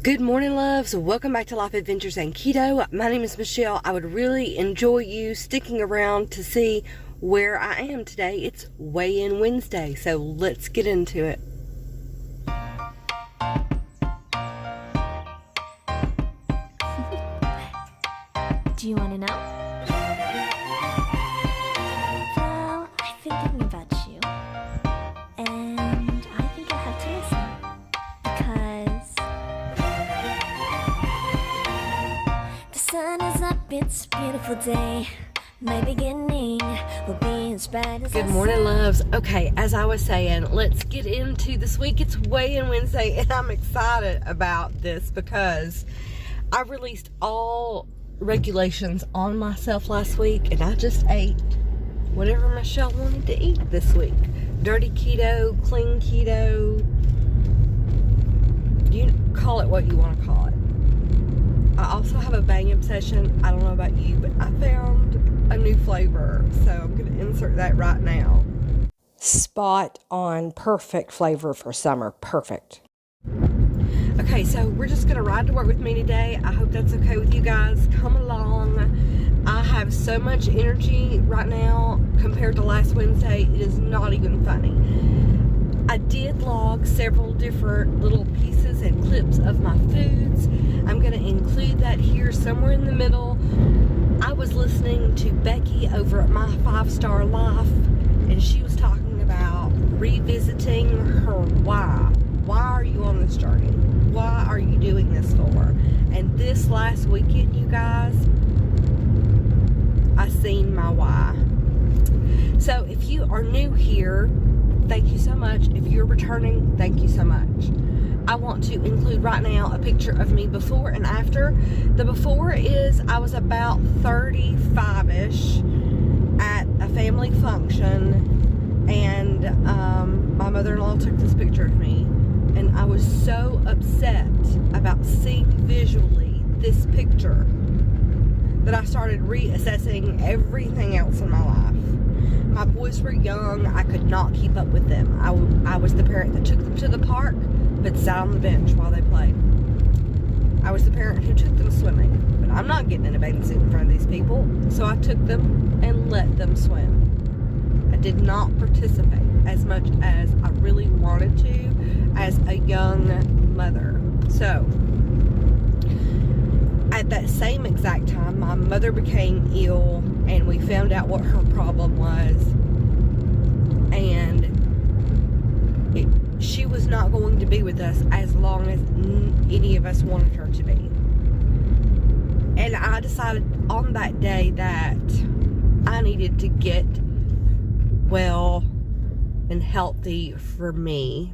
Good morning, loves. Welcome back to Life Adventures and Keto. My name is Michelle. I would really enjoy you sticking around to see where I am today. It's Weigh-In Wednesday, so let's get into it. Do you want to know? Well, I've been thinking about you, and I think you'll have to listen, because the sun is up, it's a beautiful day. My beginning will be as bright as Good morning, loves. Okay, as I was saying, let's get into this week. It's Weigh-In Wednesday, and I'm excited about this because I released all regulations on myself last week, and I just ate whatever Michelle wanted to eat this week. Dirty keto, clean keto, you call it what you want to call it. I also have a bang obsession. I don't know about you, but I found a new flavor, so I'm going to insert that right now. Spot on, perfect flavor for summer. Perfect. Okay, so we're just going to ride to work with me today. I hope that's okay with you guys. Come along. I have so much energy right now compared to last Wednesday. It is not even funny. I did log several different little pieces and clips of my foods. I'm going to include that here somewhere in the middle. I was listening to Becky over at My 5-Star Life, and she was talking about revisiting her why. Why are you on this journey? Why are you doing this for? And this last weekend, you guys, I seen my why. So if you are new here, thank you so much. If you're returning, thank you so much. I want to include right now a picture of me before and after. The before is I was about 35-ish at a family function, and my mother-in-law took this picture of me. And I was so upset about seeing visually this picture that I started reassessing everything else in my life. My boys were young. I could not keep up with them. I was the parent that took them to the park but sat on the bench while they played. I was the parent who took them swimming, but I'm not getting in a bathing suit in front of these people, so I took them and let them swim. I did not participate as much as I really wanted to as a young mother. So at that same exact time, my mother became ill, and we found out what her problem was, and she was not going to be with us as long as any of us wanted her to be. And I decided on that day that I needed to get well and healthy for me.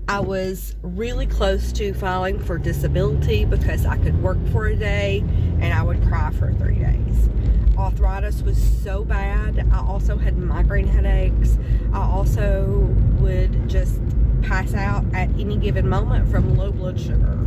I was really close to filing for disability because I could work for a day and I would cry for 3 days. Arthritis was so bad. I also had migraine headaches. I also would just pass out at any given moment from low blood sugar.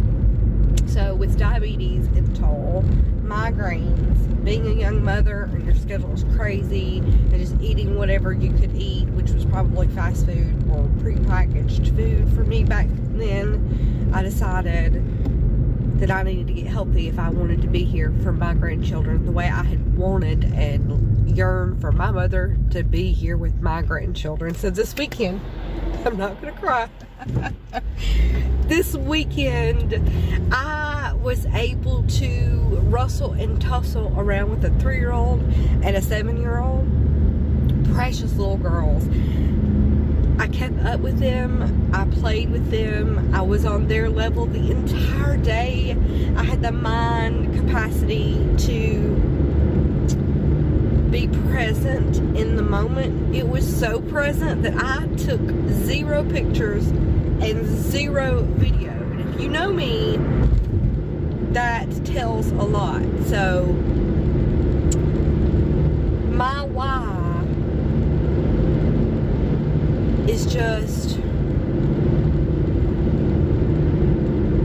So with diabetes in tow, migraines, being a young mother and your schedule was crazy, and just eating whatever you could eat, which was probably fast food or prepackaged food for me back then, I decided that I needed to get healthy if I wanted to be here for my grandchildren the way I had wanted and yearned for my mother to be here with my grandchildren. So this weekend, I'm not gonna cry. This weekend, I was able to rustle and tussle around with a 3-year-old and a 7-year-old. Precious little girls. I kept up with them. I played with them. I was on their level the entire day. I had the mind capacity to be present in the moment. It was so present that I took 0 pictures and 0 video. And if you know me, that tells a lot. So my why is just,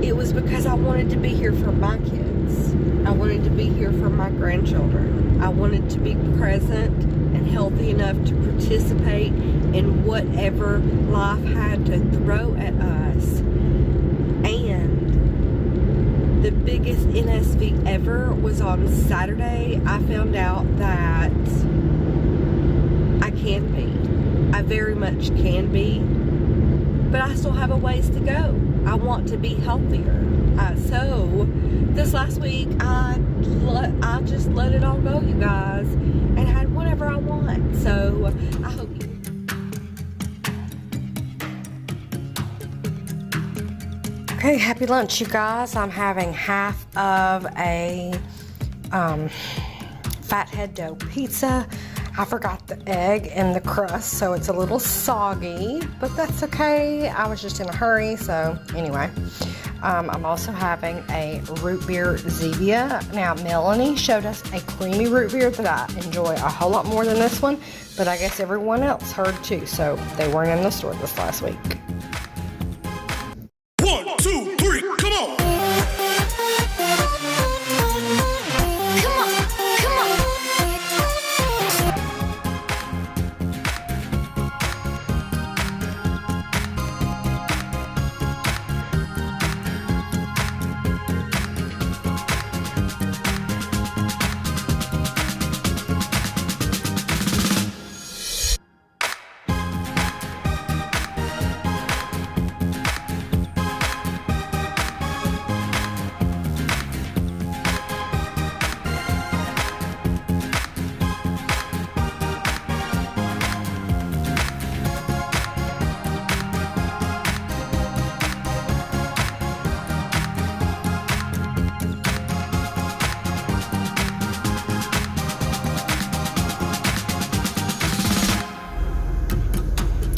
it was because I wanted to be here for my kids. I wanted to be here for my grandchildren. I wanted to be present and healthy enough to participate in whatever life had to throw at us. And biggest NSV ever was on Saturday. I found out that I can be. I very much can be. But I still have a ways to go. I want to be healthier. So this last week, I just let it all go, you guys, and had whatever I want. So I hope you. Okay, happy lunch, you guys. I'm having half of a fathead dough pizza. I forgot the egg in the crust, so it's a little soggy, but that's okay. I was just in a hurry, so anyway. I'm also having a root beer Zevia. Now, Melanie showed us a creamy root beer that I enjoy a whole lot more than this one, but I guess everyone else heard too, so they weren't in the store this last week. 1, 2, 3, come on!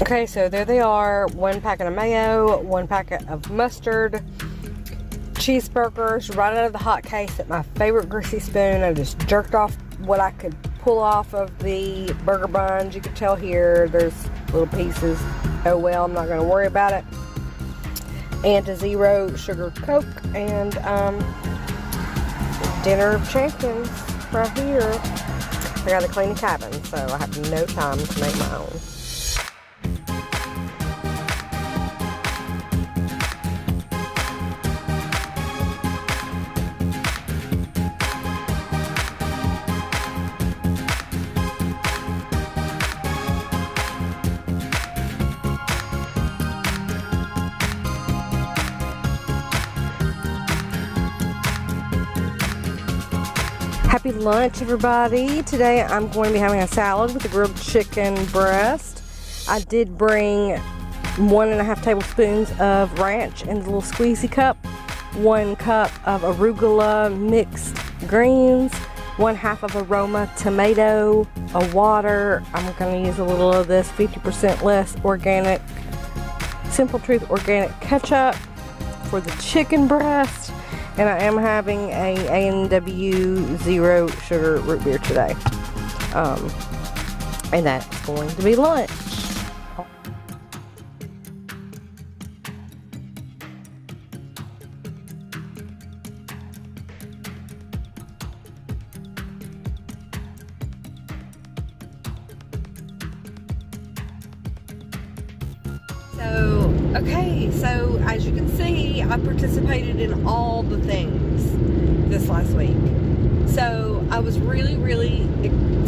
Okay, so there they are. 1 packet of mayo, 1 packet of mustard, cheeseburgers right out of the hot case at my favorite greasy spoon. I just jerked off what I could pull off of the burger buns. You can tell here there's little pieces. Oh well, I'm not going to worry about it. And a 0 sugar Coke and dinner of champions right here. I got to clean the cabin, so I have no time to make my own. Happy lunch, everybody. Today I'm going to be having a salad with a grilled chicken breast. I did bring 1.5 tablespoons of ranch in the little squeezy cup, 1 cup of arugula mixed greens, 1/2 of aroma tomato, a water. I'm going to use a little of this 50% less organic, Simple Truth organic ketchup for the chicken breast. And I am having a A&W 0 sugar root beer today. And that's going to be lunch. So as you can see, I participated in all the things this last week. So I was really, really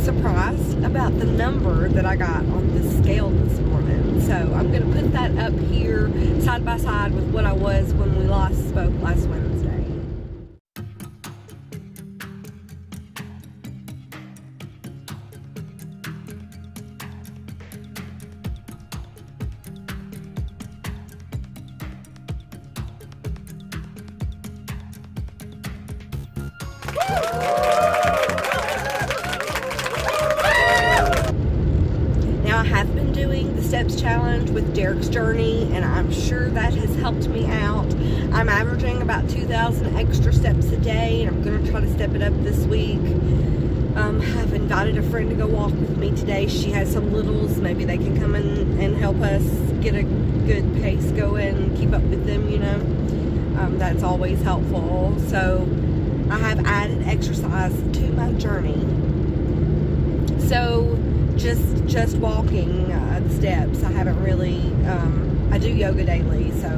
surprised about the number that I got on the scale this morning. So I'm going to put that up here side by side with what I was when we last spoke last Wednesday. Now I have been doing the steps challenge with Derek's Journey, and I'm sure that has helped me out. I'm averaging about 2,000 extra steps a day, and I'm going to try to step it up this week. I've invited a friend to go walk with me today. She has some littles. Maybe they can come in and help us get a good pace going, keep up with them, you know. That's always helpful. So I have added exercise to my journey. So just walking the steps. I haven't really, I do yoga daily, so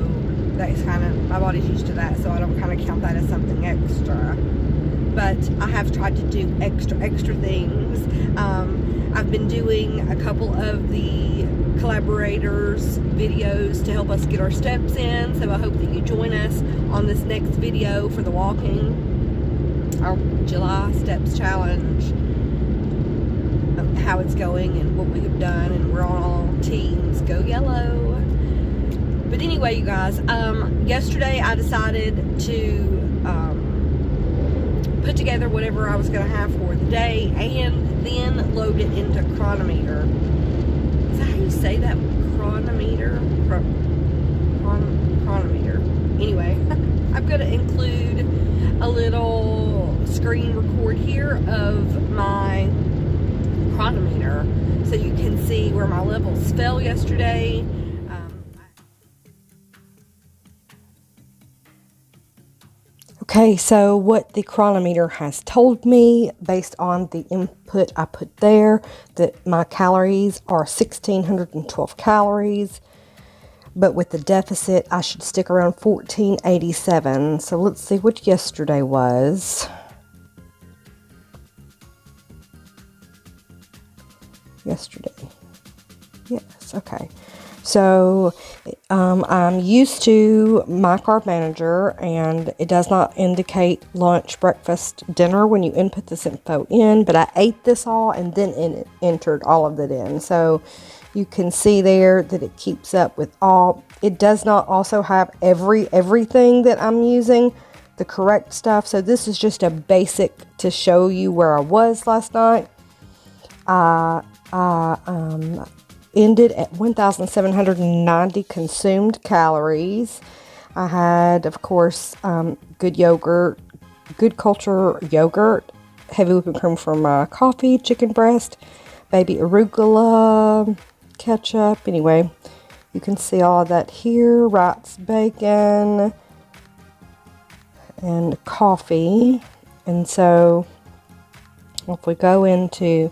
that's kind of, my body's used to that, so I don't kind of count that as something extra. But I have tried to do extra things. I've been doing a couple of the collaborators videos to help us get our steps in, so I hope that you join us on this next video for the walking, our July steps challenge, how it's going and what we have done, and we're on all teams. Go yellow. But anyway, you guys, yesterday I decided to put together whatever I was going to have for the day and then load it into Chronometer. Is that how you say that? Chronometer? Chronometer. Anyway, I'm going to include a little screen record here of my Chronometer so you can see where my levels fell yesterday. Okay, so what the Chronometer has told me, based on the input I put there, that my calories are 1,612 calories, but with the deficit, I should stick around 1,487. So let's see what yesterday was. Yesterday. Yes, okay. So I'm used to my carb manager, and it does not indicate lunch, breakfast, dinner when you input this info in, but I ate this all and then entered all of it in. So you can see there that it keeps up with all. It does not also have everything that I'm using, the correct stuff. So this is just a basic to show you where I was last night. Ended at 1,790 consumed calories. I had, of course, good yogurt, good culture yogurt, heavy whipping cream for my coffee, chicken breast, baby arugula, ketchup. Anyway, you can see all of that here. Wright's bacon and coffee. And so if we go into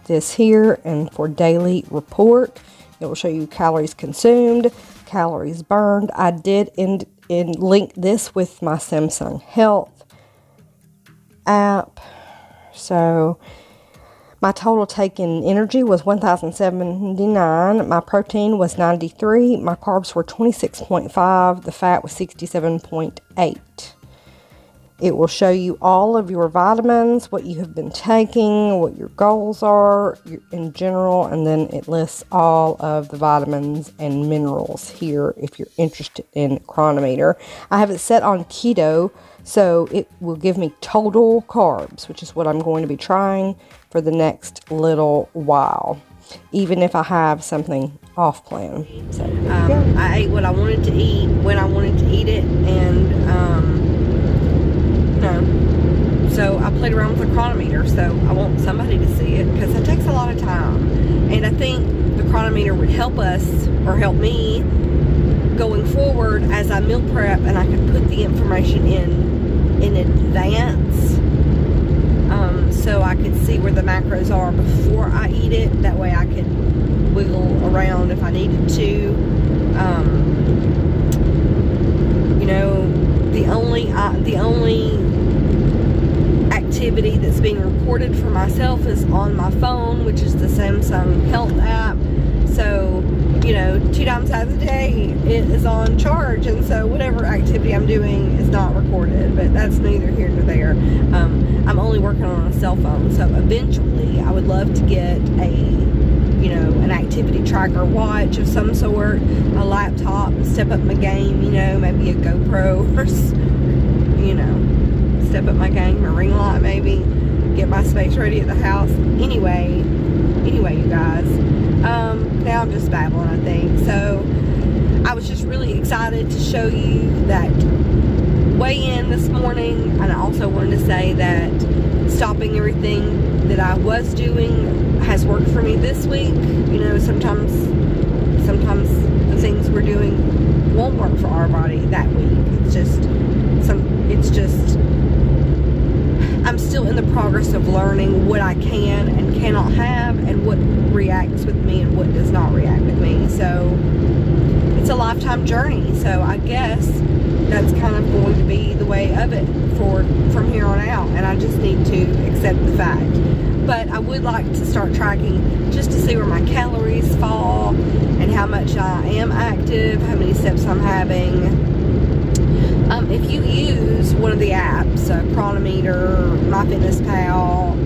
this here, and for daily report, it will show you calories consumed, calories burned. I did link this with my Samsung Health app. So my total take-in energy was 1,079. My protein was 93. My carbs were 26.5. The fat was 67.8. It will show you all of your vitamins, what you have been taking, what your goals are in general, and then it lists all of the vitamins and minerals here if you're interested in Chronometer. I have it set on keto, so it will give me total carbs, which is what I'm going to be trying for the next little while, even if I have something off plan. So I ate what I wanted to eat when I wanted to eat it, and so I played around with the Chronometer, so I want somebody to see it because it takes a lot of time, and I think the Chronometer would help us, or help me going forward as I meal prep, and I could put the information in advance, so I could see where the macros are before I eat it. That way I could wiggle around if I needed to. You know, the only activity that's being recorded for myself is on my phone, which is the Samsung Health app. So, you know, 2 times out of the day it is on charge, and so whatever activity I'm doing is not recorded, but that's neither here nor there. I'm only working on a cell phone, so eventually I would love to get an activity tracker watch of some sort, a laptop, step up my game, maybe a GoPro, or, step up my game, a ring light maybe, get my space ready at the house. Anyway, you guys, now I'm just babbling, I think. So I was just really excited to show you that weigh-in this morning, and I also wanted to say that stopping everything that I was doing has worked for me this week. Sometimes the things we're doing won't work for our body that week. I'm I'm still in the progress of learning what I can and cannot have, and what reacts with me and what does not react with me. So it's a lifetime journey. So I guess that's kind of going to be the way of it from here on out, and I just need to accept the fact. But I would like to start tracking just to see where my calories fall and how much I am active, how many steps I'm having. If you use one of the apps, Chronometer, MyFitnessPal,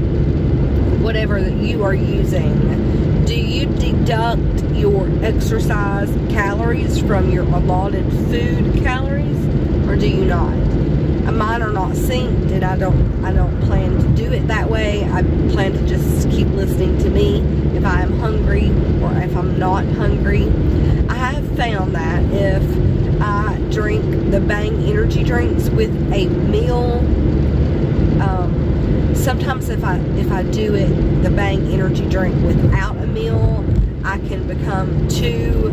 whatever that you are using, do you deduct your exercise calories from your allotted food calories, or do you not? Mine are not synced, and I don't plan to do it that way. I plan to just keep listening to me if I am hungry or if I'm not hungry. I have found that if I drink the Bang energy drinks with a meal, sometimes if I do it, the Bang energy drink without a meal, I can become too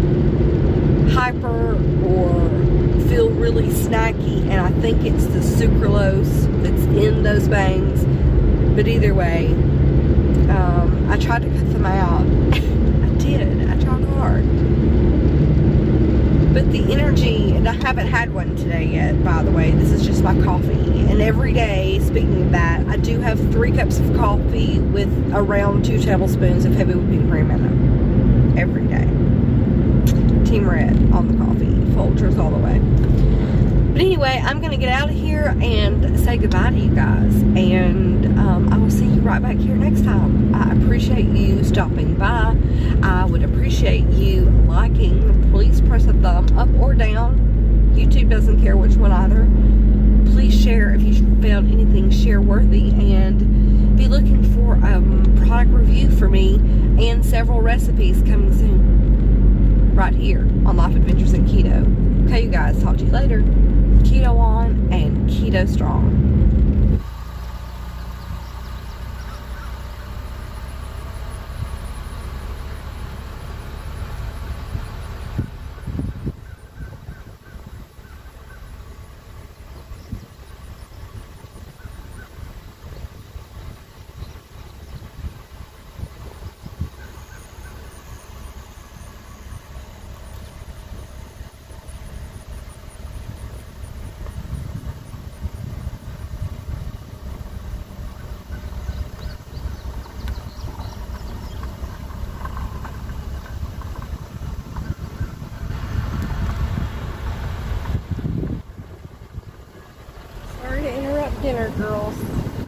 hyper or feel really snacky, and I think it's the sucralose that's in those Bangs. But either way, I tried to cut them out. I tried hard. But the energy, and I haven't had one today yet, by the way. This is just my coffee. And every day, speaking of that, I do have 3 cups of coffee with around 2 tablespoons of heavy whipping cream in them. Every day. Team Red on the coffee. Folgers all the way. But anyway, I'm going to get out of here and say goodbye to you guys. And I will see you right back here next time. I appreciate you stopping by. I would appreciate you liking. Please press a thumb up or down. YouTube doesn't care which one either. Please share if you found anything share worthy. And be looking for a product review for me and several recipes coming soon. Right here on Life Adventures in Keto. Okay, you guys, talk to you later. Keto on and keto strong.